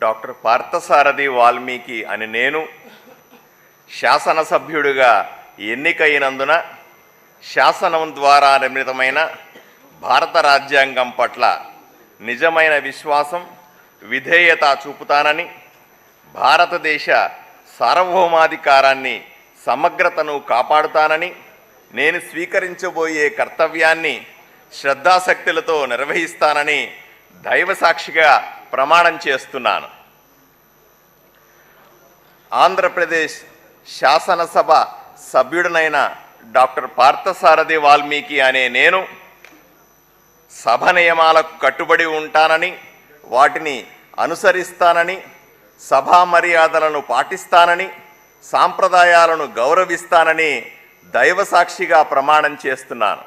Doctor Parthasarathi Valmiki అని నేను శాసనసభ్యుడిగా ఎన్నికైనందున శాసనం ద్వారా నిర్మితమైన భారత రాజ్యాంగం పట్ల నిజమైన విశ్వాసం విధేయత చూపుతానని, భారతదేశ సార్వభౌమాధికారాన్ని సమగ్రతను కాపాడుతానని, నేను స్వీకరించబోయే కర్తవ్యాన్ని శ్రద్ధాశక్తులతో నిర్వహిస్తానని దైవసాక్షిగా ప్రమాణం చేస్తున్నాను. ఆంధ్రప్రదేశ్ శాసనసభ సభ్యుడినైన డాక్టర్ పార్థసారథి వాల్మీకి అనే నేను సభ నియమాలకు కట్టుబడి ఉంటానని, వాటిని అనుసరిస్తానని, సభా మర్యాదలను పాటిస్తానని, సాంప్రదాయాలను గౌరవిస్తానని దైవసాక్షిగా ప్రమాణం చేస్తున్నాను.